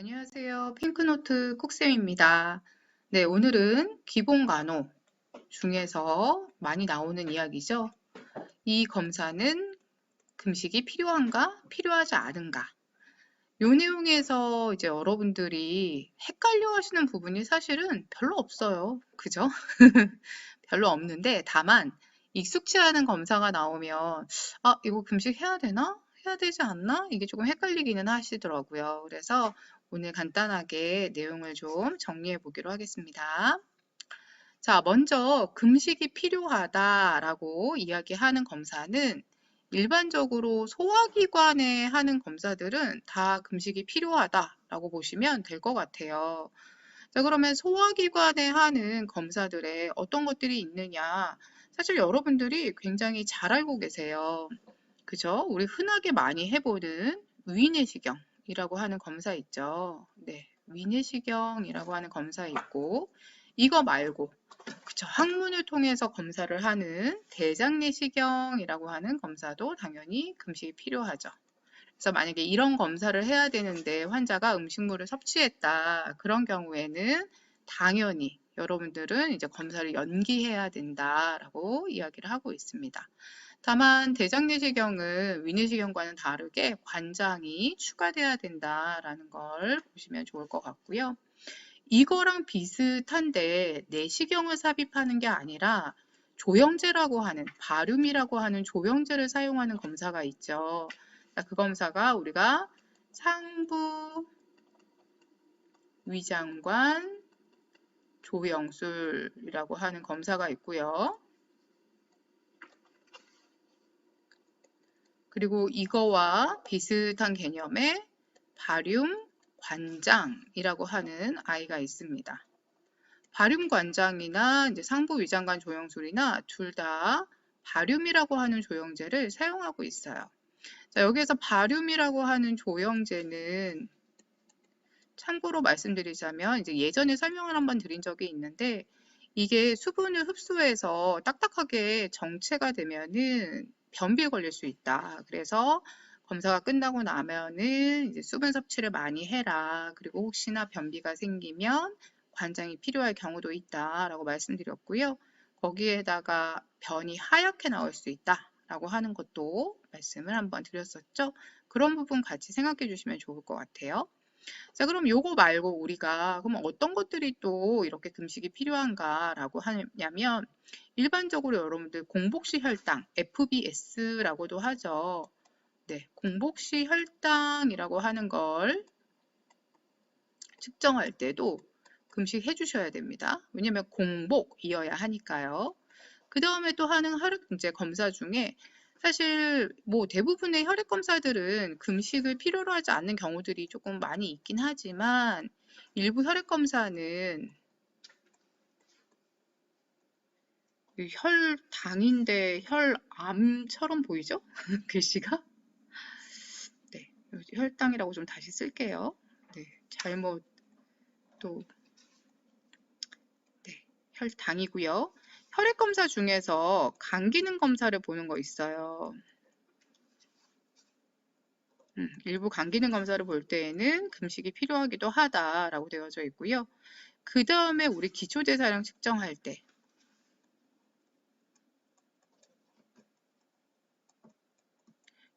안녕하세요. 핑크노트 콕쌤입니다. 네, 오늘은 기본 간호 중에서 많이 나오는 이야기죠. 이 검사는 금식이 필요한가, 필요하지 않은가. 요 내용에서 이제 여러분들이 헷갈려 하시는 부분이 사실은 별로 없어요. 그죠? 별로 없는데, 다만 익숙치 않은 검사가 나오면, 아, 이거 금식 해야 되나? 해야 되지 않나? 이게 조금 헷갈리기는 하시더라고요. 그래서 오늘 간단하게 내용을 좀 정리해 보기로 하겠습니다. 자, 먼저 금식이 필요하다라고 이야기하는 검사는 일반적으로 소화기관에 하는 검사들은 다 금식이 필요하다라고 보시면 될 것 같아요. 자, 그러면 소화기관에 하는 검사들에 어떤 것들이 있느냐? 사실 여러분들이 굉장히 잘 알고 계세요. 그죠? 우리 흔하게 많이 해보는 위내시경이라고 하는 검사 있죠. 네, 위내시경이라고 하는 검사 있고, 이거 말고, 그쵸? 항문을 통해서 검사를 하는 대장내시경이라고 하는 검사도 당연히 금식이 필요하죠. 그래서 만약에 이런 검사를 해야 되는데 환자가 음식물을 섭취했다. 그런 경우에는 당연히 여러분들은 이제 검사를 연기해야 된다라고 이야기를 하고 있습니다. 다만 대장내시경은 위내시경과는 다르게 관장이 추가돼야 된다라는 걸 보시면 좋을 것 같고요. 이거랑 비슷한데 내시경을 삽입하는 게 아니라 조영제라고 하는 바륨이라고 하는 조영제를 사용하는 검사가 있죠. 그 검사가 우리가 상부 위장관 조영술이라고 하는 검사가 있고요. 그리고 이거와 비슷한 개념의 바륨 관장이라고 하는 아이가 있습니다. 바륨 관장이나 이제 상부 위장관 조영술이나 둘 다 바륨이라고 하는 조영제를 사용하고 있어요. 자, 여기에서 바륨이라고 하는 조영제는 참고로 말씀드리자면 이제 예전에 설명을 한번 드린 적이 있는데 이게 수분을 흡수해서 딱딱하게 정체가 되면은 변비에 걸릴 수 있다. 그래서 검사가 끝나고 나면은 이제 수분 섭취를 많이 해라. 그리고 혹시나 변비가 생기면 관장이 필요할 경우도 있다라고 말씀드렸고요. 거기에다가 변이 하얗게 나올 수 있다라고 하는 것도 말씀을 한번 드렸었죠. 그런 부분 같이 생각해 주시면 좋을 것 같아요. 자, 그럼 요거 말고 우리가 그럼 어떤 것들이 또 이렇게 금식이 필요한가라고 하냐면 일반적으로 여러분들 공복시 혈당, FBS라고도 하죠. 네, 공복시 혈당이라고 하는 걸 측정할 때도 금식 해주셔야 됩니다. 왜냐면 공복이어야 하니까요. 그 다음에 또 하는 혈액 이제 검사 중에 사실 뭐 대부분의 혈액 검사들은 금식을 필요로 하지 않는 경우들이 조금 많이 있긴 하지만 일부 혈액 검사는 혈당인데 혈암처럼 보이죠? 글씨가? 네, 혈당이라고 좀 다시 쓸게요. 네, 잘못 또 네, 혈당이고요. 혈액 검사 중에서 간 기능 검사를 보는 거 있어요. 일부 간 기능 검사를 볼 때에는 금식이 필요하기도 하다라고 되어져 있고요. 그 다음에 우리 기초대사량 측정할 때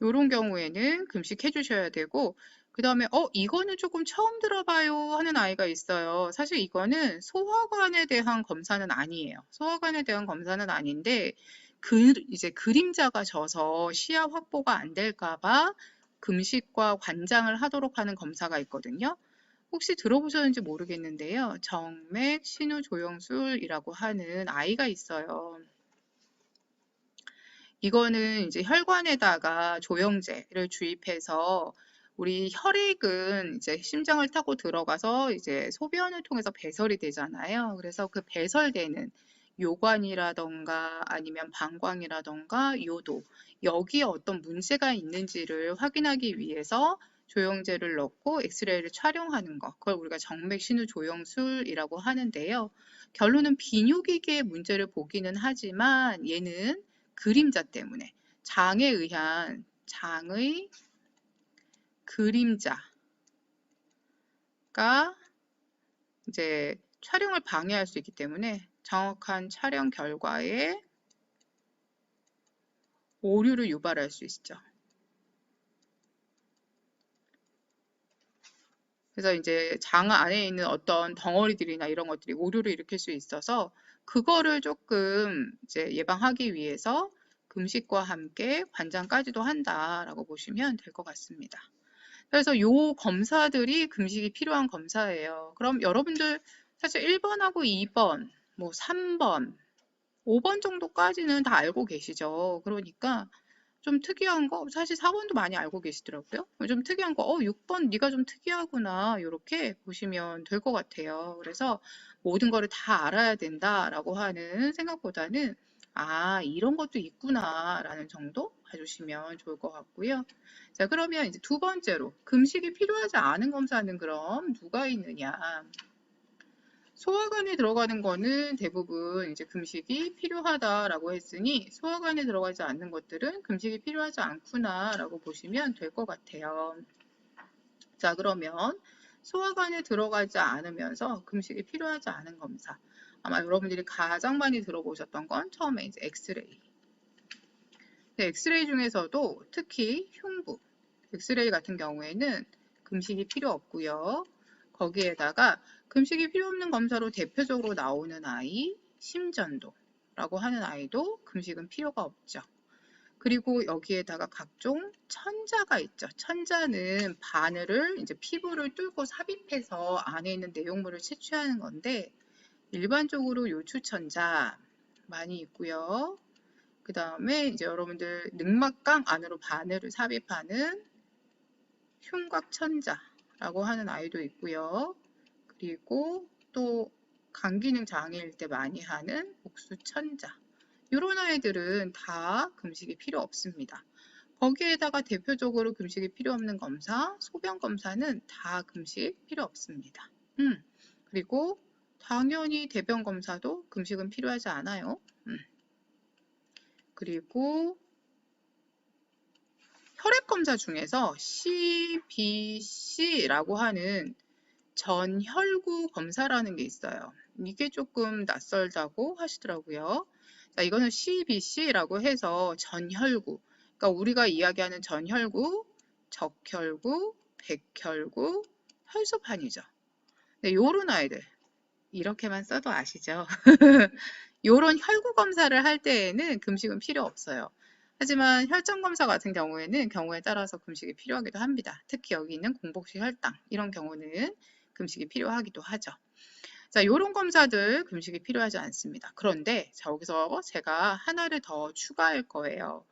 이런 경우에는 금식 해주셔야 되고 그 다음에 이거는 조금 처음 들어봐요 하는 아이가 있어요. 사실 이거는 소화관에 대한 검사는 아니에요. 소화관에 대한 검사는 아닌데 이제 그림자가 져서 시야 확보가 안 될까 봐 금식과 관장을 하도록 하는 검사가 있거든요. 혹시 들어보셨는지 모르겠는데요. 정맥 신우조영술이라고 하는 아이가 있어요. 이거는 이제 혈관에다가 조영제를 주입해서 우리 혈액은 이제 심장을 타고 들어가서 이제 소변을 통해서 배설이 되잖아요. 그래서 그 배설되는 요관이라던가 아니면 방광이라던가 요도 여기에 어떤 문제가 있는지를 확인하기 위해서 조영제를 넣고 엑스레이를 촬영하는 거 그걸 우리가 정맥신우 조영술이라고 하는데요. 결론은 비뇨기계의 문제를 보기는 하지만 얘는 그림자 때문에 장에 의한 장의 그림자 이제 촬영을 방해할 수 있기 때문에 정확한 촬영 결과에 오류를 유발할 수 있죠. 그래서 이제 장 안에 있는 어떤 덩어리들이나 이런 것들이 오류를 일으킬 수 있어서 그거를 조금 이제 예방하기 위해서 금식과 함께 관장까지도 한다라고 보시면 될 것 같습니다. 그래서 요 검사들이 금식이 필요한 검사예요. 그럼 여러분들 사실 1번하고 2번, 뭐 3번, 5번 정도까지는 다 알고 계시죠. 그러니까 좀 특이한 거, 사실 4번도 많이 알고 계시더라고요. 좀 특이한 거, 6번 네가 좀 특이하구나, 이렇게 보시면 될 것 같아요. 그래서 모든 거를 다 알아야 된다라고 하는 생각보다는 이런 것도 있구나 라는 정도 봐주시면 좋을 것 같고요. 자, 그러면 이제 두 번째로 금식이 필요하지 않은 검사는 그럼 누가 있느냐? 소화관에 들어가는 거는 대부분 이제 금식이 필요하다라고 했으니 소화관에 들어가지 않는 것들은 금식이 필요하지 않구나라고 보시면 될 것 같아요. 자, 그러면 소화관에 들어가지 않으면서 금식이 필요하지 않은 검사. 아마 여러분들이 가장 많이 들어보셨던 건 처음에 이제 엑스레이. 네, 엑스레이 중에서도 특히 흉부, 엑스레이 같은 경우에는 금식이 필요 없고요. 거기에다가 금식이 필요 없는 검사로 대표적으로 나오는 아이, 심전도라고 하는 아이도 금식은 필요가 없죠. 그리고 여기에다가 각종 천자가 있죠. 천자는 바늘을 이제 피부를 뚫고 삽입해서 안에 있는 내용물을 채취하는 건데 일반적으로 요추천자 많이 있고요. 그 다음에 이제 여러분들 늑막강 안으로 바늘을 삽입하는 흉곽천자라고 하는 아이도 있고요. 그리고 또 간기능 장애일 때 많이 하는 옥수천자. 이런 아이들은 다 금식이 필요 없습니다. 거기에다가 대표적으로 금식이 필요 없는 검사, 소변 검사는 다 금식 필요 없습니다. 그리고 당연히 대변 검사도 금식은 필요하지 않아요. 그리고 혈액 검사 중에서 CBC라고 하는 전혈구 검사라는 게 있어요. 이게 조금 낯설다고 하시더라고요. 자, 이거는 CBC라고 해서 전혈구. 그러니까 우리가 이야기하는 전혈구, 적혈구, 백혈구, 혈소판이죠. 네, 요런 아이들. 이렇게만 써도 아시죠? 요런 혈구 검사를 할 때에는 금식은 필요 없어요. 하지만 혈전 검사 같은 경우에는 경우에 따라서 금식이 필요하기도 합니다. 특히 여기 있는 공복식 혈당 이런 경우는 금식이 필요하기도 하죠. 자, 요런 검사들 금식이 필요하지 않습니다. 그런데 자, 여기서 제가 하나를 더 추가할 거예요.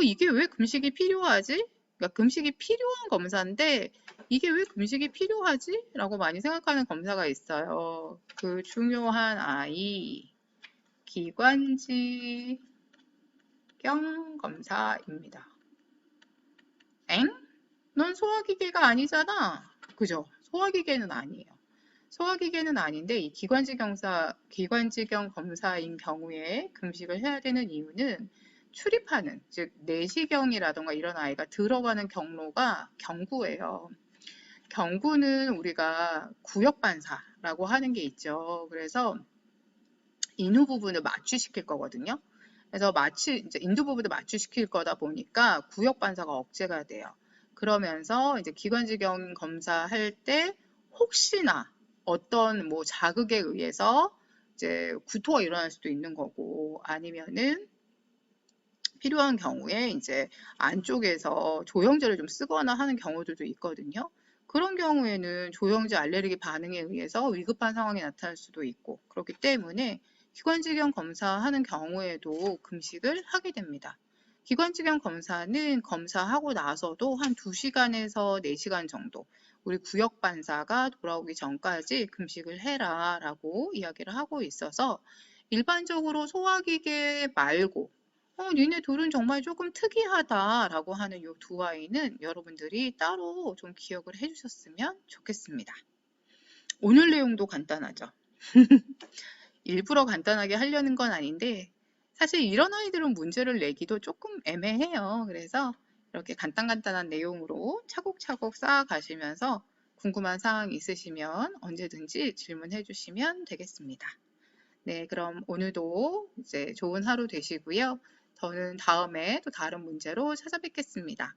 이게 왜 금식이 필요하지? 그러니까 금식이 필요한 검사인데 이게 왜 금식이 필요하지? 라고 많이 생각하는 검사가 있어요. 그 중요한 아이 기관지경 검사입니다. 엥? 넌 소화기계가 아니잖아. 그죠? 소화기계는 아니에요. 소화기계는 아닌데 이 기관지경 검사인 경우에 금식을 해야 되는 이유는 출입하는, 즉 내시경이라던가 이런 아이가 들어가는 경로가 경구예요. 경구는 우리가 구역반사라고 하는 게 있죠. 그래서 인후 부분을 마취시킬 거거든요. 그래서 이제 인두 부분을 마취시킬 거다 보니까 구역 반사가 억제가 돼요. 그러면서 이제 기관지경 검사할 때 혹시나 어떤 뭐 자극에 의해서 이제 구토가 일어날 수도 있는 거고 아니면은 필요한 경우에 이제 안쪽에서 조영제를 좀 쓰거나 하는 경우들도 있거든요. 그런 경우에는 조영제 알레르기 반응에 의해서 위급한 상황이 나타날 수도 있고 그렇기 때문에 기관지경 검사하는 경우에도 금식을 하게 됩니다. 기관지경 검사는 검사하고 나서도 한 2시간에서 4시간 정도 우리 구역 반사가 돌아오기 전까지 금식을 해라 라고 이야기를 하고 있어서 일반적으로 소화기계 말고 니네 둘은 정말 조금 특이하다라고 하는 이 두 아이는 여러분들이 따로 좀 기억을 해주셨으면 좋겠습니다. 오늘 내용도 간단하죠. 일부러 간단하게 하려는 건 아닌데 사실 이런 아이들은 문제를 내기도 조금 애매해요. 그래서 이렇게 간단한 내용으로 차곡차곡 쌓아가시면서 궁금한 사항이 있으시면 언제든지 질문해 주시면 되겠습니다. 네, 그럼 오늘도 이제 좋은 하루 되시고요. 저는 다음에 또 다른 문제로 찾아뵙겠습니다.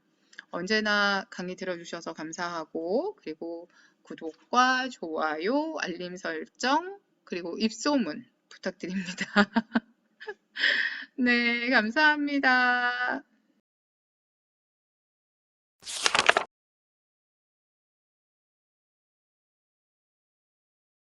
언제나 강의 들어주셔서 감사하고, 그리고 구독과 좋아요, 알림 설정, 그리고 입소문 부탁드립니다. 네, 감사합니다.